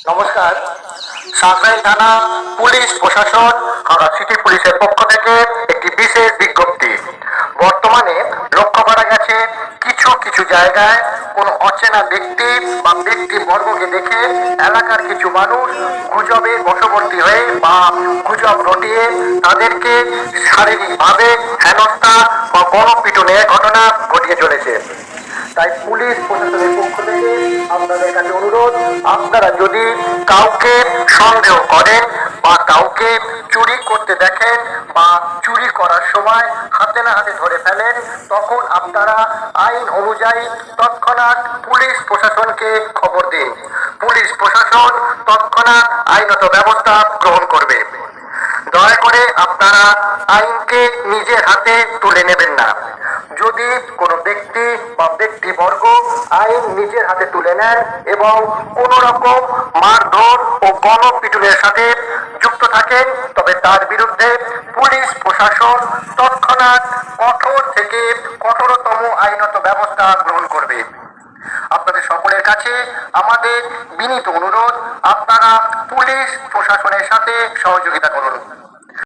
নমস্কার। সাঁকরাইল থানা পুলিশ প্রশাসন হাওড়া সিটি পুলিশের পক্ষ থেকে একটি বিশেষ বিজ্ঞপ্তি। বর্তমানে লক্ষ্য করা গেছে কিছু কিছু জায়গায় কোনো অচেনা ব্যক্তি বা ব্যক্তি বর্গকে দেখে এলাকার কিছু মানুষ গুজবে বশবর্তী হয়ে বা গুজব রটিয়ে তাদেরকে শারীরিকভাবে হেনস্থা বা গণপিটুনের ঘটনা ঘটিয়ে চলেছে। তাই পুলিশ প্রশাসনের পক্ষ থেকে আপনাদের কাছে অনুরোধ, আপনারা যদি কাউকে সন্দেহ করেন বা কাউকে চুরি করতে দেখেন বা চুরি করার সময় হাতে না হাতে ধরে ফেলেন, তখন আপনারা আইন অনুযায়ী তৎক্ষণাৎ পুলিশ প্রশাসনকে খবর দিন। পুলিশ প্রশাসন তৎক্ষণাৎ আইনত ব্যবস্থা গ্রহণ করবে। দয়া করে আপনারা আইনকে নিজের হাতে তুলে নেবেন না। যদি কোনো ব্যক্তি বা ব্যক্তিবর্গ আইন নিজের হাতে তুলে নেন এবং কোনো রকম মারধর ও গণপিটুনের সাথে যুক্ত থাকেন, তবে তার বিরুদ্ধে পুলিশ প্রশাসন তৎক্ষণাৎ কঠোর থেকে কঠোরতম আইনত ব্যবস্থা গ্রহণ করবে। আপনাদের সকলের কাছে আমাদের বিনীত অনুরোধ, আপনারা পুলিশ প্রশাসনের সাথে সহযোগিতা করুন।